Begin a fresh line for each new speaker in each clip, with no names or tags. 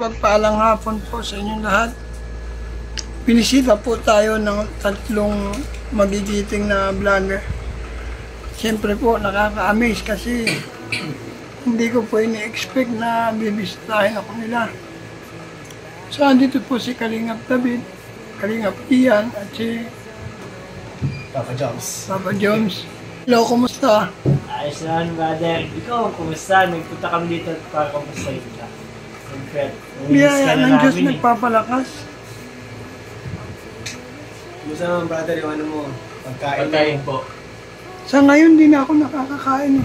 mapagpaalang hapon po sa inyong lahat. Binisita po tayo ng tatlong magigiting na vlogger. Siyempre po nakaka-amaze kasi hindi ko po ini-expect na bibisitahin ako nila. So andito po si Kalingap David, Kalingap Ian at si
Papa Jones.
Papa Jones. Hello, kumusta?
Ayos naman, brother. Ikaw, kumusta? Nagpunta kami dito para kumusta kita.
Biyaya ng Diyos nagpapalakas.
Kumusta naman, brother, yung ano mo?
Pagkain po.
Sa ngayon, di na ako nakakakain eh.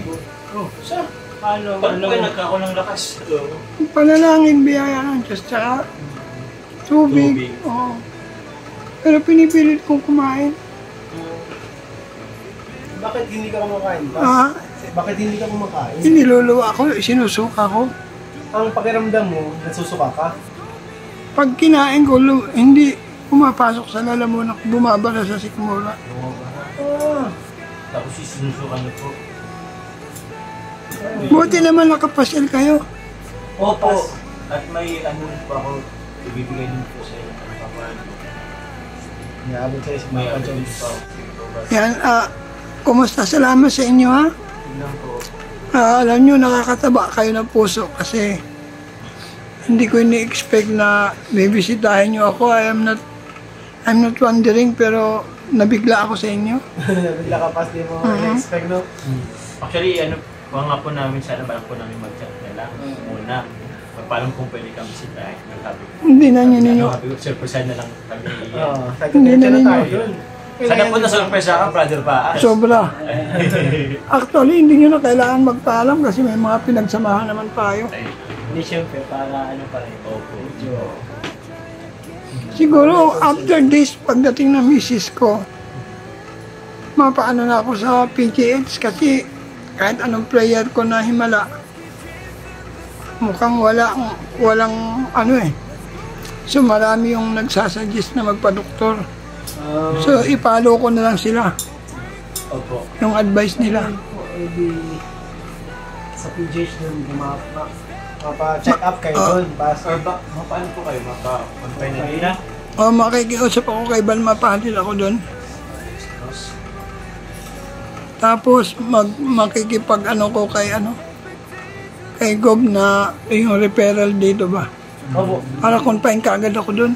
Oh, sa? Paano kayo nagkako ng lakas?
Panalangin, biyaya ng Diyos, tsaka tubig. Oo. Pero pinipilit kong kumain.
Bakit hindi ka kumakain? Bakit hindi ka kumakain?
Niluluwa ako, sinusuka ko.
Ang pakiramdam mo, nasusuka ka?
Pag kinain ko, hindi pumapasok sa lalamunan, bumabala sa sikmura.
Tapos sinusukan niyo po.
Buti naman nakapasyal kayo.
Opo. At may ano rin po ako, ibibigay din po sa inyo.
Naabot sa'yo si
May
Papa
ano din
Jones.
po.
Yan, kumusta? Salamat sa inyo, ha?
Tignan po.
Alam nyo, nakakataba kayo ng puso kasi hindi ko ini-expect na bibisitahin nyo ako. I'm not wondering, pero nabigla ako sa inyo.
Nabigla ka pas, di mo expect, no?
Actually, ano nga po namin, sana ba po namin mag-chat nila muna. Paano kung pwede kami bisitahin?
Hindi na nyo ninyo.
Surprise na lang kami.
Hindi na ninyo.
Sana po na-surprise ka, brother pa.
Sobra. Actually, hindi nyo na kailangan magpaalam kasi may mga pinagsamahan naman tayo.
Hindi siyempre, para ano pa rin. Opo.
Siguro, after this, pagdating ng misis ko, mapaano na ako sa PGH kasi kahit anong prayer ko na himala, mukhang walang ano eh. So marami yung nagsasuggest na magpa-doktor. So ipalo ko na lang sila.
Opo.
Yung advice nila.
Sa PGH doon, mapa-check up kayo doon.
Or ba, paano po kayo? Mapa-confine na nila?
O makikiusap ako kay Balma Patil ako doon. Tapos makikipag ano ko kay Gob na yung referral dito ba.
Opo.
Para confine kaagad ako doon.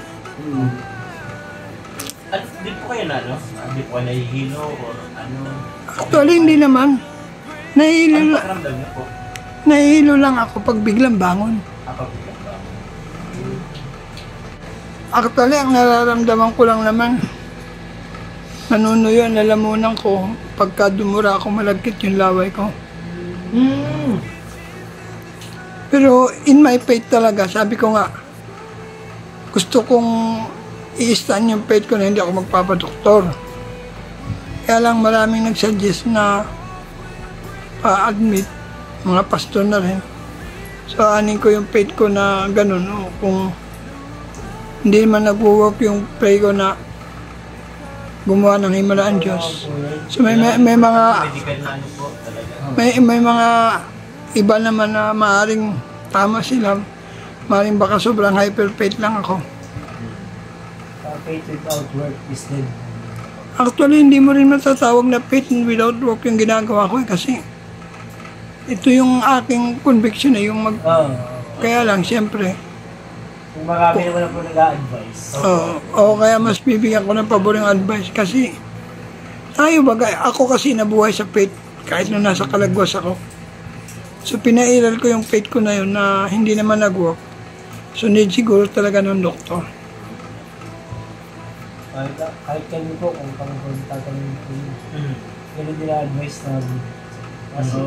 At di po kayo na, no? Di po kayo nahihilo o ano?
Actually, hindi naman.
Ano pakiramdam niyo po?
Nahihilo lang ako pag biglang bangon.
Biglang ba?
Actually, ang nararamdaman ko lang naman, nanunuyo ang lalamunan ko. Pagka dumura ako, malagkit yung laway ko. Pero in my faith talaga, sabi ko nga, gusto kong i-stand yung faith ko na hindi ako magpapadoktor. Kaya lang maraming nagsuggest na pa-admit, mga pastor na rin. So anin ko yung faith ko na ganun, no? Kung hindi man nag-work yung pray ko na gumawa ng himala ang Diyos. So may mga
Medical na ano po talaga.
may mga iba naman na maaring tama sila. Maaring baka sobrang hyper faith lang ako.
Faith without work is dead.
Actually, hindi mo rin matatawag na faith without work yung ginagawa ko kasi ito yung aking conviction eh, yung kaya lang, siyempre.
Kung marami naman na po nag-a-advise.
Kaya mas bibigyan ko ng paboring advice kasi tayo bagay, ako kasi nabuhay sa faith kahit na nasa kalagwas ako. So pinairal ko yung faith ko na yun na hindi naman nag-work. So need siguro talaga ng doktor.
Kahit kami po, kung pang-punta kami po, ganun din na-advise namin. Kasi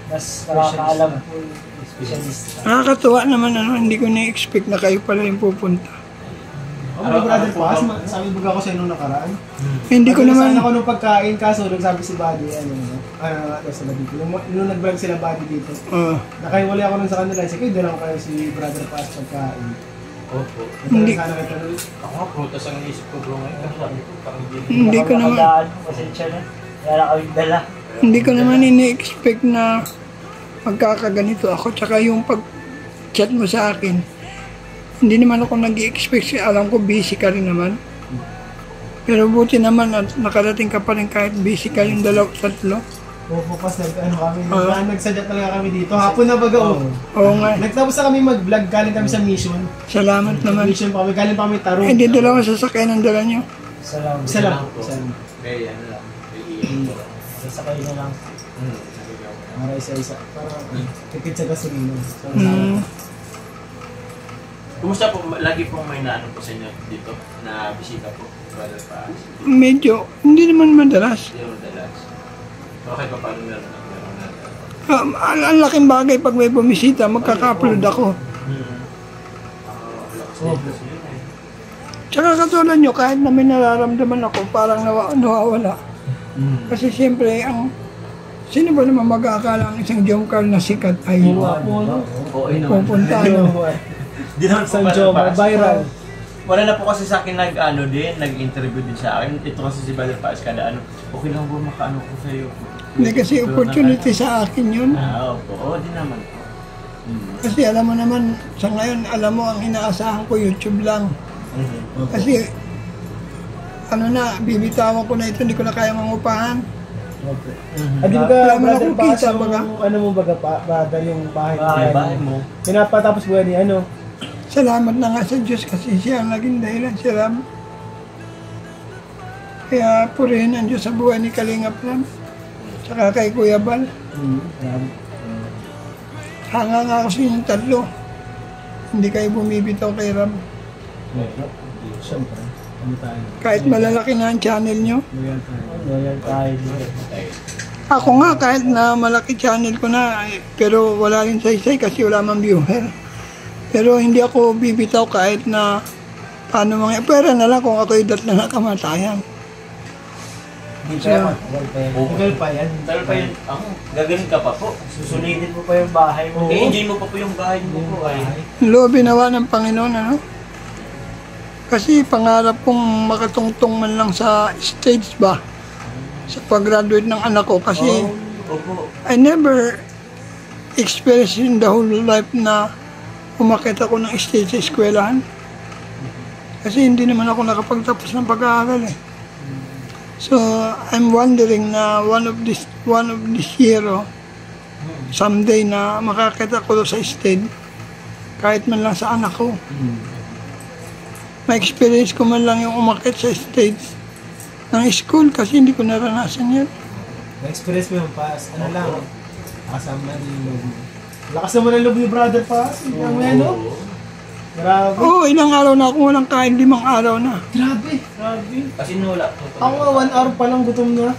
mas nakakaalam po yung specialist.
Nakakatuwa naman hindi ko na-expect na kayo pala yung pupunta.
Brother Paz, sabi baga ko sa inyo nakaraan.
Hindi ko naman...
Saan ako nung pagkain, kaso nagsabi si Buddy, nung nag-vlog sila Buddy dito. Nakaiwali ako nun sa kanila, sige, doon ako kayo si Brother Paz pagkain.
Opo.
Hindi.
Ako nga, prutas ang inisip ko bro ngayon. Kasi sabi ko, parang
Hindi ko naman...
Pasensya na. Kaya na kami dala.
Hindi ko naman ini-expect na magkakaganito ako. Tsaka yung pag-chat mo sa akin, Hindi naman ako nag-i-expect, alam ko busy ka rin naman. Pero buti naman at nakarating ka pa rin kahit busy ka yung 2-3.
Opo, pas nagsadya talaga kami dito. Hapon na baga,
Oo nga.
Nagtapos na kami mag-vlog, galing kami sa mission.
Salamat naman.
Mission pa kami, galing pa kami Tarong.
Hindi dalawa sasakyan ang dala nyo.
Salamat.
Isa lang.
po.
Isa lang.
May ano lang.
Sasakay na lang.
Para isa-isa. Para tipid sa gasolina. So,
Kumusta po? Lagi pong may naano po sa inyo dito na bisita po. Brother pa.
Medyo, hindi naman madalas.
Hindi mo dalas. Okay pa paano meron na?
Ang laking bagay pag may bumisita, magkaka-upload ako. Tsaka katulad nyo, kahit na may nararamdaman ako, parang nawawala. Kasi siyempre, sino ba naman mag-aakala ang isang jumcar na sikat ay pupunta, no?
Di naman
San Joma, viral.
Wala na po kasi sa akin nag-interview din sa akin. Ito kasi si Brother Paas kada okay lang po makaano ko sa iyo.
Hindi kasi opportunity sa akin yun.
Opo. Oo, di naman po.
Kasi alam mo naman, sa ngayon, alam mo, ang inaasahan ko YouTube lang. Kasi, bibitawan ko na ito, hindi ko na kaya mangupahan.
Di ba,
Wala mo na
brother,
akong kita, baga.
ano mo baga, baga yung bahay
mo.
Pinapatapos buhay ni ano?
Salamat na nga sa Diyos kasi siya ang naging dahilan, si Ram. Kaya purihin ang Diyos sa buhay ni Kalingap Ram. Tsaka kay Kuya Bal. Hanga nga ako sa inyong 3. Hindi kayo bumibitaw kay Ram.
Siyempre. Ano tayo?
Kahit malalaki na ang channel nyo.
Loyal tayo.
Ako nga, kahit na malaki channel ko na, pero wala rin saysay kasi wala mang viewer. Pero hindi ako bibitaw kahit na paano mga pera na lang kung ako'y na kamatayan.
Tagal pa yan.
Tagal pa yun. Gagaling ka pa po.
Susunidin mo pa yung bahay mo.
I-enjoy mo pa po yung bahay mo po.
Loob binawa ng Panginoon, ano? Kasi pangarap kong makatungtong man lang sa stage ba? Sa pag-graduate ng anak ko. Kasi I never experienced in the whole life na umakit ako ng stage sa eskwelahan. Kasi hindi naman ako nakapagtapos ng pag-aaral eh. So, I'm wondering na one of this year, someday na makakita ko sa stage, kahit man lang sa anak ko. Ma-experience ko man lang yung umakit sa stage ng school kasi hindi ko naranasan yan.
Na-experience mo yung pass. Ano lang? Kasama na yung loob mo. Lakas naman ang loob ni brother pass. Ang ano? Grabe.
Oo, ilang araw na ako walang kain, 5 araw na.
Grabe.
Kasi nula.
Ako nga 1 hour pa lang gutom na.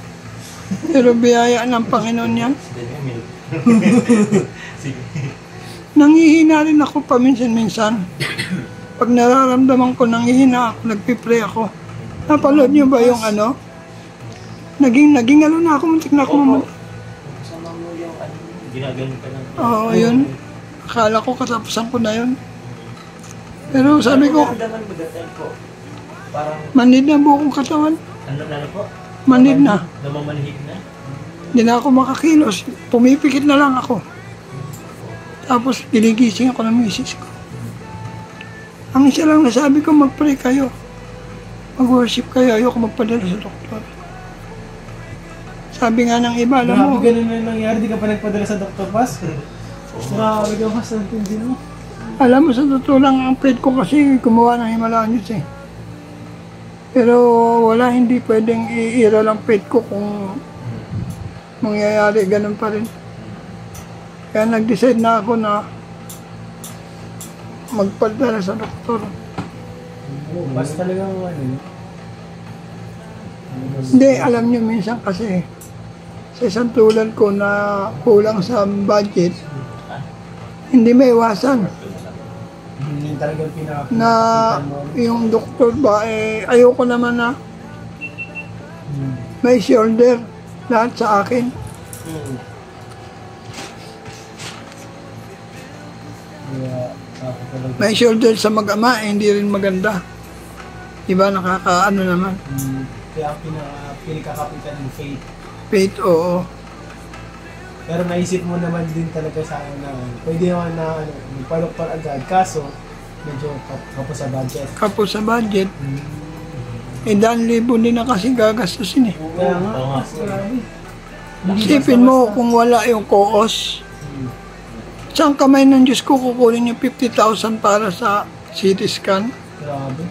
Pero biyaya ng Panginoon yan.
Sige.
Nangihina rin ako paminsan-minsan. Pag nararamdaman ko nangihina ako, nagpipray ako. Napanood niyo ba yung ano? Naging ano na ako, muntik na ako mamatay.
Kasama mo yung ginagaling ka lang.
Oo, yun. Akala ko katapusan ko na yun. Pero sabi ko,
Naramdaman mo that time po? Parang,
manid na buong katawan.
ano po?
Manid na.
Namamanhid na?
Hindi na ako makakilos. Pumipikit na lang ako. Tapos giligising ako ng misis ko. Ang isa lang nasabi ko, mag-pray kayo. Mag-worship kayo. Ayoko magpadala sa doktor. Sabi nga ng iba, alam mo,
Grabe ganun na nangyari. Di ka pa nagpadala sa Dr. Pass. Grabe ka pas ng tindi mo.
alam mo sa totoo lang, ang pet ko kasi gumawa ng Himalayan News eh. Pero wala, hindi pwedeng iira lang pet ko kung mangyayari, ganun pa rin. Kaya nag-decide na ako na magpadala sa doktor.
Pas talagang ano.
Hindi, alam nyo minsan kasi sa isang tulad ko na kulang sa budget, hindi may iwasan
Hindi talagang pinaka
na yung doktor ba, ayoko naman na may shoulder lahat sa akin.
Kaya ako talaga.
May shoulder sa mag-ama, hindi rin maganda. Diba, nakakaano naman.
Kaya ang pinakakapitan ng faith.
Faith, oo.
Pero naisip mo naman din talaga sa akin na pwede naman na magpalokpal agad. Kaso, medyo kapos sa budget.
Kapos sa budget. Eh, 10,000 din na kasi gagastusin eh.
Kaya nga,
Oo nga.
grabe.
Isipin mo kung wala yung COOS. Saan kamay ng Diyos ko kukunin yung 50,000 para sa CT scan?
Grabe.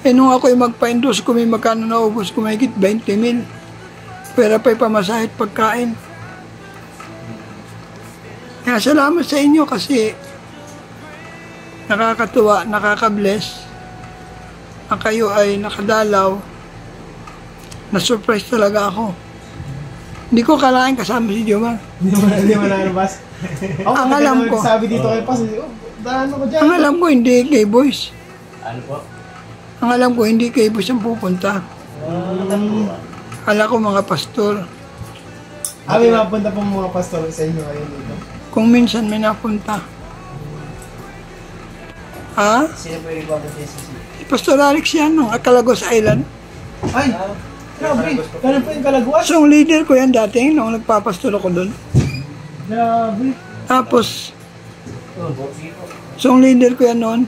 Eh nung ako'y magpa-endorse ko, may magkano naubos ko, may higit 20,000. Pera pa'y pamasahit pagkain. Kaya salamat sa inyo kasi nakakatuwa, nakaka-bless. Na kayo ay nakadalaw. Na-surprise talaga ako. Hindi ko kalahin kasama si Jomar.
Hindi mo nalabas.
Ang alam ko.
Sabi dito kay Pas, daan ako dyan.
Ang alam ko hindi kay Boys.
Ano po?
Ang alam ko hindi kay Boys ang pupunta. Akala ko mga pastor.
May mapunta pong mga pastor sa inyo ngayon dito.
Kung minsan may napunta. Ha?
Sino po yung ibabatin sa sila?
Si Pastor Alex yan, ng Calagos Island.
Ay! Grabe! Ganun po yung kalagwas?
So, ang leader ko yan dati, nung nagpapastor ako doon.
Grabe!
Tapos, so ang leader ko yan noon.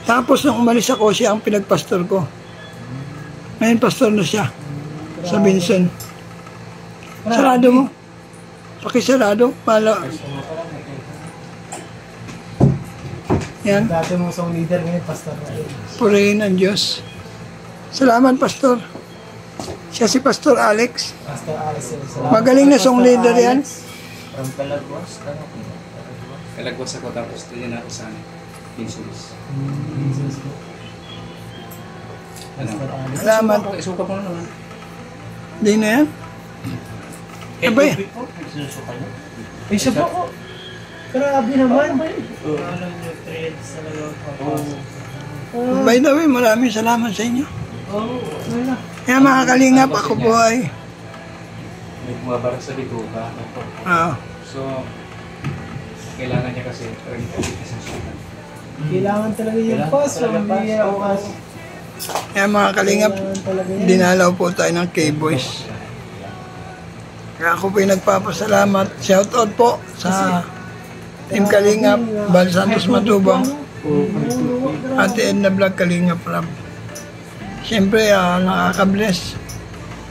Tapos, nung umalis ako, siya ang pinagpastor ko. Ngayon, pastor na siya. Sa Vincent. Sarado mo. Pakisarado. Pala. Yan.
Dati mong song leader ngayon, pastor na yun.
Purihin ang Diyos. Salamat, Pastor. Siya si Pastor Alex.
Pastor Alex. Salamat.
Magaling na song leader yan.
From Calagwas? Ano po?
Kalagwas ako tapos yun ako sa Pinsulis.
Jesus po. Pastor Alex.
Salamat.
Isuka po na naman.
Hindi na yan.
Eh,
Abay.
tubig po? Sinusuka niyo?
Eh, siya po. Grabe naman.
Alam nyo, trends talaga ang papasok.
By the way, maraming salamat sa inyo.
Wala.
Kaya mga kalingap, ako po ay
May bumabara sa bituka. So, kailangan niya kasi parang sa sukan.
Kailangan talaga yung pass. Hindi yung pass.
kaya mga kalingap,
Kailangan talaga yan.
dinalaw po tayo ng K-Boys. Kaya ako po yung nagpapasalamat. Shoutout po sa Team Kalingap, Bal Santos Matubang, Ate Edna Vlog Kalingap Rab. Siyempre, nakaka-bless.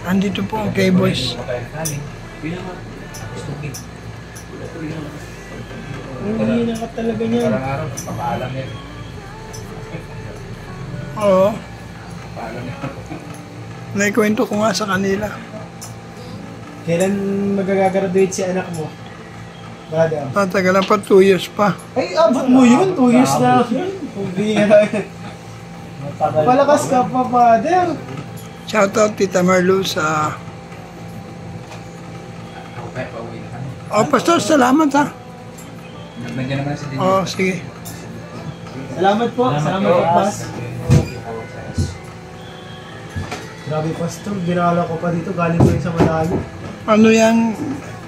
Andito po ang K-Boys.
Hindi na ka talaga niyan.
Parang araw, papaalam niya.
Oo,
Papaalam niya.
naikwento ko nga sa kanila.
Kailan magagagraduate si anak mo? Brother.
Tatagalan pa 2 years pa.
Ay, abot mo yun. 2 years na. Hindi na.
Matagal
Palakas ka pa, brother.
Shoutout Tita Marlo sa...
Ako kaya pauwi na kami.
Oh, Pastor, salamat ha.
Nandiyan naman si Dino.
Oh, sige.
Salamat po. Salamat po,
po.
Pas. Grabe, Pastor. Dinala ko pa dito. Galing ko yun sa Malayo.
Ano yan?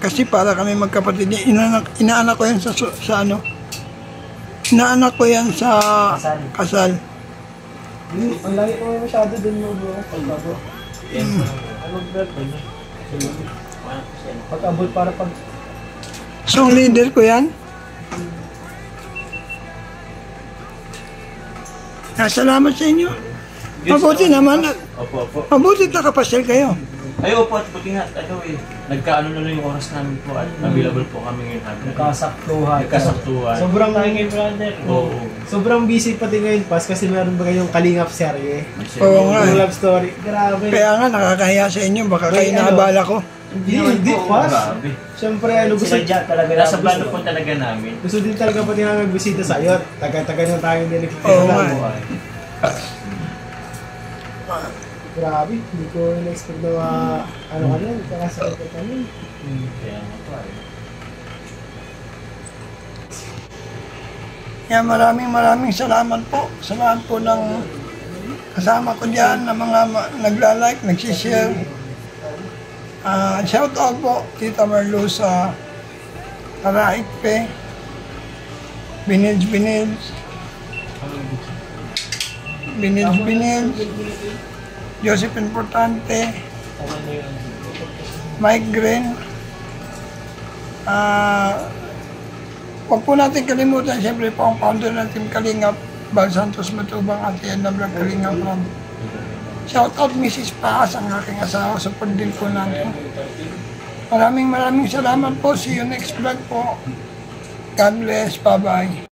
Kasi para kami magkapatid. Inaanak ko yan sa ano? Inaanak ko yan sa kasal.
Ang lagi ko masyado dun mo, bro. Pag-abot.
Anong vlog ba niya?
Pag-abot para pag...
So, ang leader ko yan. Salamat sa inyo. Mabuti naman.
Opo, opo.
Mabuti nakapasyal kayo.
Ay, opo, at buti nga, nagkaano na lang yung oras namin po at available po kami ngayon.
Nagkasaktuhan.
Nagkasaktuhan.
Sobrang...
Tangin, brother.
Oo.
Sobrang busy pati ngayon, Pas, kasi meron ba kayong Kalingap serye?
Oo nga.
Yung love story. Grabe.
Kaya nga, nakakahiya sa inyo. Baka kayo
May ano?
naabala ko.
Hindi, Pas.
Grabe.
Siyempre, gusto...
Sila dyan talaga.
Nasa plano po talaga namin.
Gusto din talaga pati nga magbisita sa'yo. Taga-taga na tayo din
Oo nga.
Grabe, hindi ko na-expect na ano ka lang, kakasakit ka kami.
Kaya nga po ay.
Kaya maraming salamat po sa lahat po ng kasama ko dyan na mga nagla-like, nagsishare. Shout out po Tita Marlo sa Karaikpe, Binils, Joseph Importante, Mike Green, Huwag po natin kalimutan, siyempre po ang founder ng Team Kalingap, Val Santos Matubang at yan na vlog Kalingap Rob. Shout out Mrs. Paas, ang aking asawa, support din po natin. Maraming salamat po. See you next vlog po. God bless. Bye-bye.